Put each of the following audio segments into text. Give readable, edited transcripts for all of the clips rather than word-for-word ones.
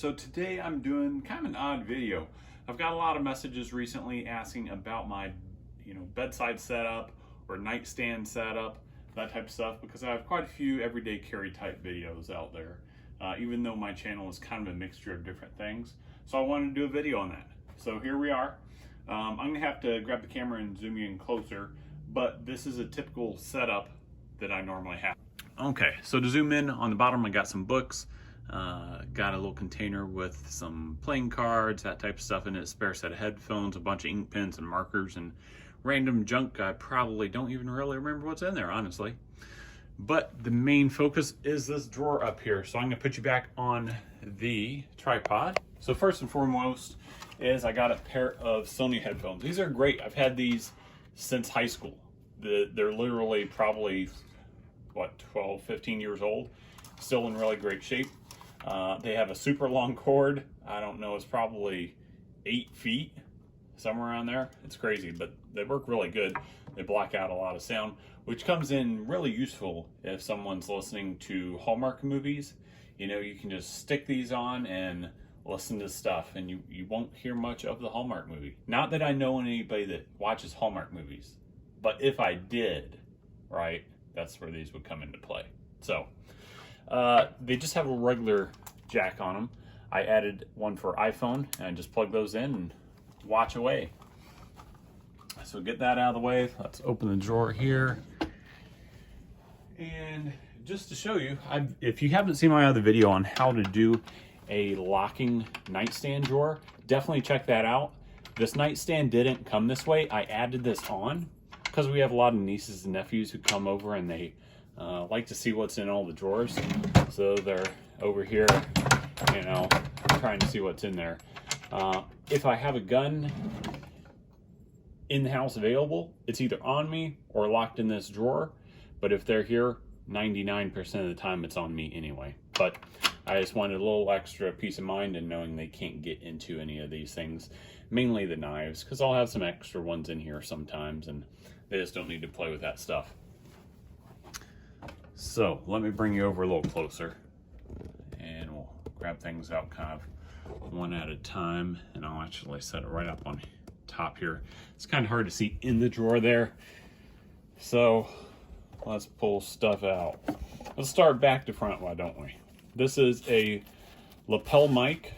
So today I'm doing kind of an odd video. I've got a lot of messages recently asking about my, bedside setup or nightstand setup, that type of stuff, because I have quite a few everyday carry type videos out there, even though my channel is kind of a mixture of different things. So I wanted to do a video on that. So here we are. I'm gonna have to grab the camera and zoom you in closer, but this is a typical setup that I normally have. Okay, so to zoom in, on the bottom I got some books. Got a little container with some playing cards, that type of stuff in it, a spare set of headphones, a bunch of ink pens and markers, and random junk. I probably don't even really remember what's in there, honestly. But the main focus is this drawer up here. So I'm gonna put you back on the tripod. So first and foremost is I got a pair of Sony headphones. These are great. I've had these since high school. They're literally probably, 12, 15 years old. Still in really great shape. They have a super long cord. I don't know, it's probably 8 feet, somewhere around there. It's crazy, but they work really good. They block out a lot of sound, which comes in really useful if someone's listening to Hallmark movies. You can just stick these on and listen to stuff, and you won't hear much of the Hallmark movie. Not that I know anybody that watches Hallmark movies, but if I did, right, that's where these would come into play. So they just have a regular jack on them. I added one for iPhone, and I just plug those in and watch away. So get that out of the way. Let's open the drawer here. And just to show you, if you haven't seen my other video on how to do a locking nightstand drawer, definitely check that out. This nightstand didn't come this way. I added this on because we have a lot of nieces and nephews who come over and they like to see what's in all the drawers. So they're over here, trying to see what's in there. If I have a gun in the house available, it's either on me or locked in this drawer. But if they're here, 99% of the time it's on me anyway. But I just wanted a little extra peace of mind in knowing they can't get into any of these things, mainly the knives, because I'll have some extra ones in here sometimes and they just don't need to play with that stuff. So let me bring you over a little closer and we'll grab things out kind of one at a time, and I'll actually set it right up on top here. It's kind of hard to see in the drawer there. So let's pull stuff out. Let's start back to front, why don't we? This is a lapel mic.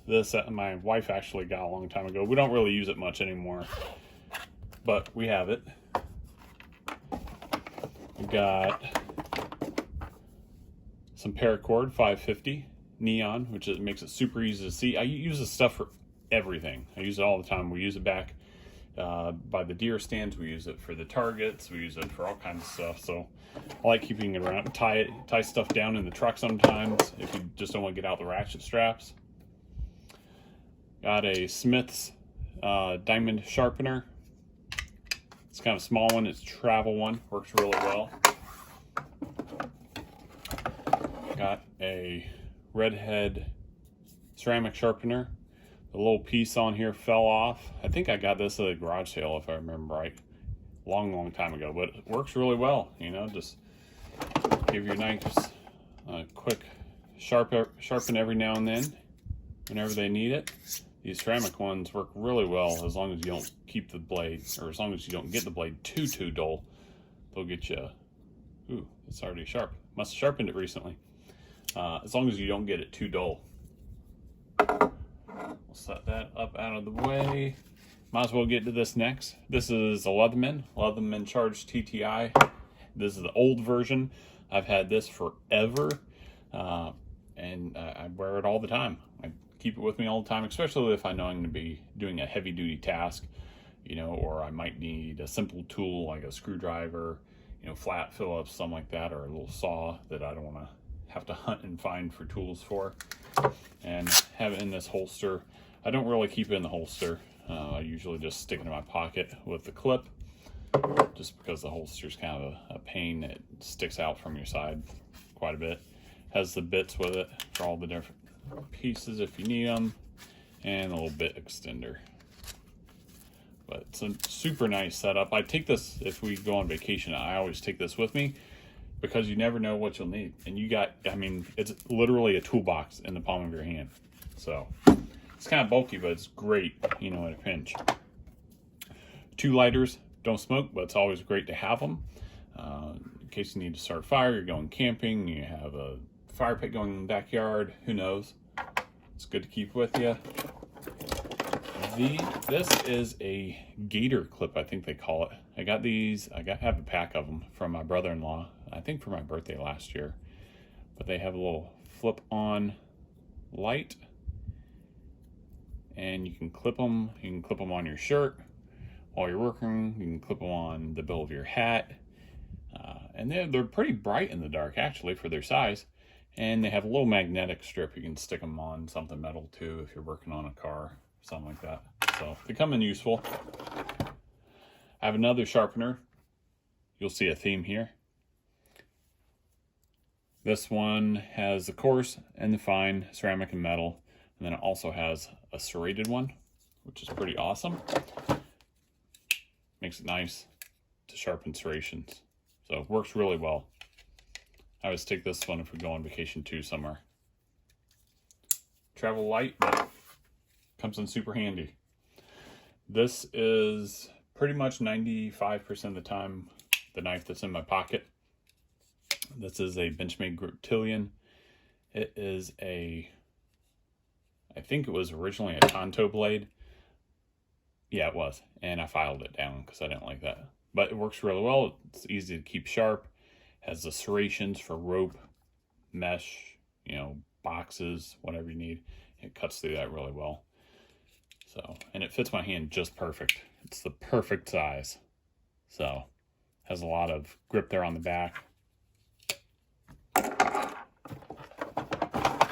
This my wife actually got a long time ago. We don't really use it much anymore, but we have it. We got some paracord 550 neon, which makes it super easy to see. I use this stuff for everything. I use it all the time. We use it back by the deer stands. We use it for the targets. We use it for all kinds of stuff. So I like keeping it around. Tie stuff down in the truck sometimes if you just don't want to get out the ratchet straps. Got a Smith's diamond sharpener. It's kind of a small one. It's a travel one. Works really well. Got a redhead ceramic sharpener. The little piece on here fell off. I think I got this at a garage sale if I remember right. Long time ago, but it works really well. Just give your knives a quick sharpen every now and then whenever they need it. These ceramic ones work really well as long as you don't keep the blade, or as long as you don't get the blade too dull. They'll get you, ooh, it's already sharp. Must have sharpened it recently. As long as you don't get it too dull. We'll set that up out of the way. Might as well get to this next. This is a Leatherman Charge TTI. This is the old version. I've had this forever, and I wear it all the time. I keep it with me all the time, especially if I know I'm going to be doing a heavy duty task, or I might need a simple tool like a screwdriver, flat Phillips, something like that, or a little saw that I don't want to have to hunt and find for tools for, and have it in this holster. I don't really keep it in the holster. I usually just stick it in my pocket with the clip, just because the holster is kind of a pain. It sticks out from your side quite a bit. Has the bits with it for all the different pieces if you need them, and a little bit extender. But it's a super nice setup. I take this if we go on vacation. I always take this with me because you never know what you'll need. And you got, I mean, it's literally a toolbox in the palm of your hand. So it's kind of bulky, but it's great, you know, in a pinch. 2 lighters, don't smoke, but it's always great to have them. In case you need to start a fire, you're going camping, you have a fire pit going in the backyard, who knows. It's good to keep with you. This is a gator clip, I think they call it. I got these, have a pack of them from my brother-in-law, I think for my birthday last year. But they have a little flip-on light, and you can clip them. You can clip them on your shirt while you're working. You can clip them on the bill of your hat. And they're pretty bright in the dark, actually, for their size. And they have a little magnetic strip. You can stick them on something metal, too, if you're working on a car, something like that. So they come in useful. I have another sharpener. You'll see a theme here. This one has the coarse and the fine, ceramic and metal. And then it also has a serrated one, which is pretty awesome. Makes it nice to sharpen serrations. So it works really well. I always take this one if we go on vacation too somewhere. Travel light, but comes in super handy. This is pretty much 95% of the time the knife that's in my pocket. This is a Benchmade Griptilian. It is I think it was originally a Tonto blade. Yeah, it was. And I filed it down because I didn't like that. But it works really well. It's easy to keep sharp. Has the serrations for rope, mesh, you know, boxes, whatever you need. It cuts through that really well. So, and it fits my hand just perfect. It's the perfect size. So, has a lot of grip there on the back.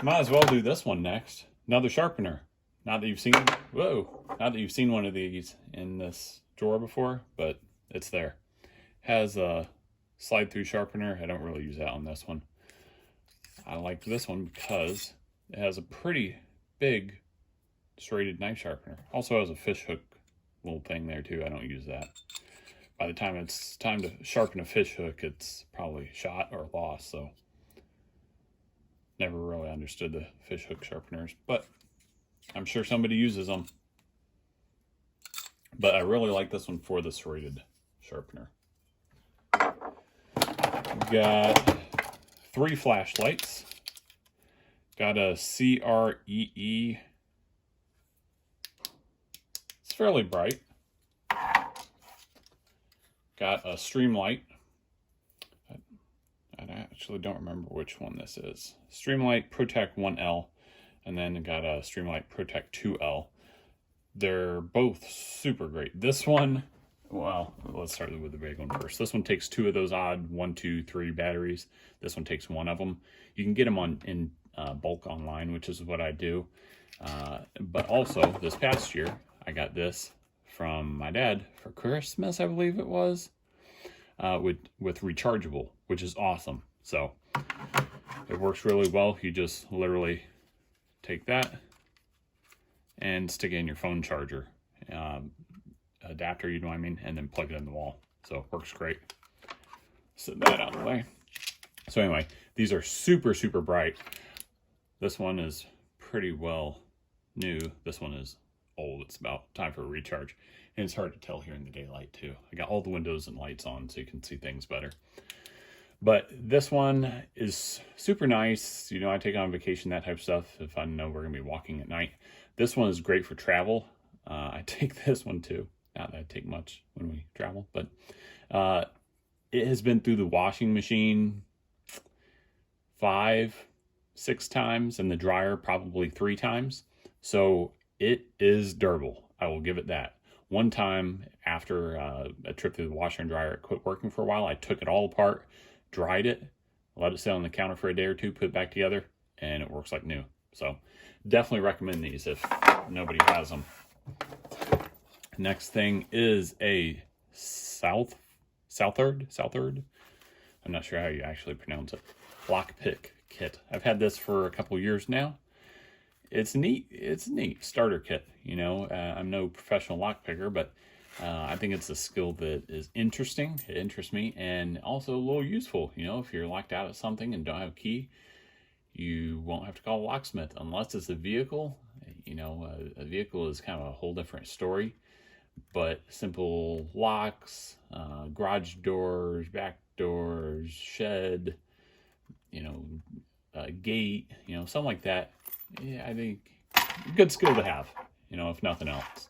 Might as well do this one next. Another sharpener. Not that you've seen, not that you've seen one of these in this drawer before, but it's there. Has a slide through sharpener. I don't really use that on this one. I like this one because it has a pretty big serrated knife sharpener. Also has a fish hook little thing there too. I don't use that. By the time it's time to sharpen a fish hook, it's probably shot or lost. So never really understood the fish hook sharpeners, but I'm sure somebody uses them. But I really like this one for the serrated sharpener. Got 3 flashlights. Got a CREE. It's fairly bright. Got a Streamlight. I actually don't remember which one this is. Streamlight Protect 1L. And then got a Streamlight Protect 2L. They're both super great. This one, well, let's start with the big one first. This one takes 2 of those odd 1, 2, 3 batteries. This one takes 1 of them. You can get them in bulk online, which is what I do. But also, this past year, I got this from my dad for Christmas, I believe it was, with rechargeable, which is awesome. So it works really well. You just literally take that and stick it in your phone charger adapter, you know what I mean, and then plug it in the wall. So it works great. Set that out of the way. So anyway, these are super, super bright. This one is pretty well new. This one is old. It's about time for a recharge. And it's hard to tell here in the daylight too. I got all the windows and lights on so you can see things better. But this one is super nice. You know, I take on vacation, that type of stuff, if I know we're going to be walking at night. This one is great for travel. I take this one too. Not that I take much when we travel, but it has been through the washing machine 5, 6 times, and the dryer probably 3 times. So it is durable. I will give it that. One time after a trip through the washer and dryer, it quit working for a while. I took it all apart, dried it, let it sit on the counter for a day or 2, put it back together, and it works like new. So definitely recommend these if nobody has them. Next thing is a Southard. I'm not sure how you actually pronounce it. Lockpick kit. I've had this for a couple years now. It's neat. It's a neat starter kit. You know, I'm no professional lockpicker, but I think it's a skill that is interesting. It interests me, and also a little useful. You know, if you're locked out at something and don't have a key, you won't have to call a locksmith unless it's a vehicle. You know, a vehicle is kind of a whole different story. But simple locks, garage doors, back doors, shed, you know, gate, you know, something like that. Yeah, I think good skill to have, you know, if nothing else.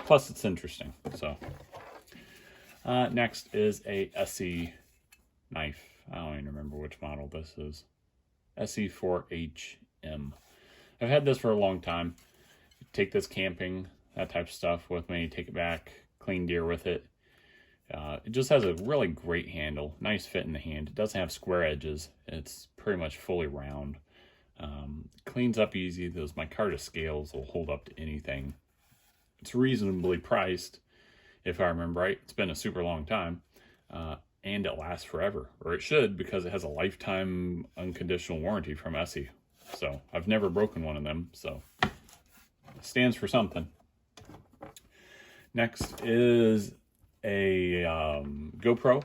Plus, it's interesting. So, next is a SE knife. I don't even remember which model this is. SE4HM. I've had this for a long time. Take this camping, that type of stuff with me. Take it back, clean deer with it. It just has a really great handle. Nice fit in the hand. It doesn't have square edges. It's pretty much fully round. Cleans up easy. Those micarta scales will hold up to anything. It's reasonably priced, if I remember right. It's been a super long time. And it lasts forever. Or it should, because it has a lifetime unconditional warranty from Essie. So, I've never broken one of them, so it stands for something. Next is a GoPro.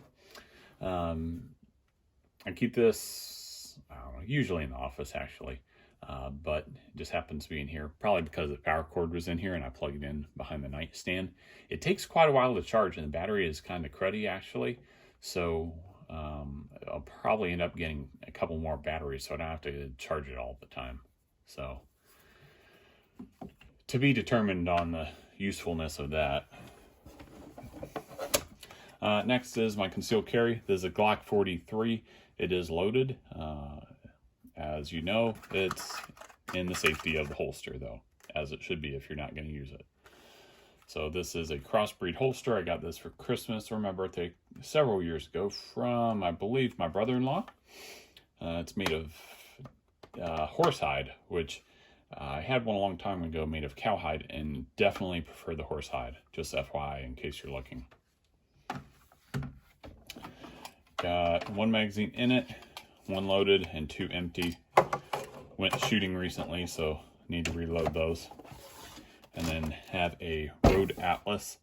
I keep this, I don't know, usually in the office actually, but it just happens to be in here, probably because the power cord was in here and I plugged it in behind the nightstand. It takes quite a while to charge, and the battery is kind of cruddy actually, so I'll probably end up getting a couple more batteries so I don't have to charge it all the time. So, to be determined on the usefulness of that. Next is my concealed carry. This is a Glock 43. It is loaded. As you know, it's in the safety of the holster, though, as it should be if you're not going to use it. So this is a crossbreed holster. I got this for Christmas or my birthday several years ago from, I believe, my brother-in-law. It's made of horsehide, which I had one a long time ago made of cowhide, and definitely prefer the horsehide. Just FYI, in case you're looking. Got one magazine in it, one loaded and two empty. Went shooting recently, so need to reload those. And then have a road atlas.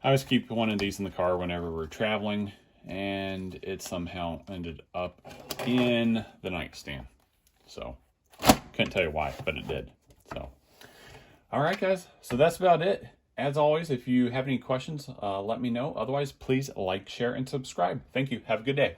I always keep one of these in the car whenever we're traveling, and it somehow ended up in the nightstand. So, couldn't tell you why, but it did. So, all right, guys. So that's about it. As always, if you have any questions, let me know. Otherwise, please like, share, and subscribe. Thank you. Have a good day.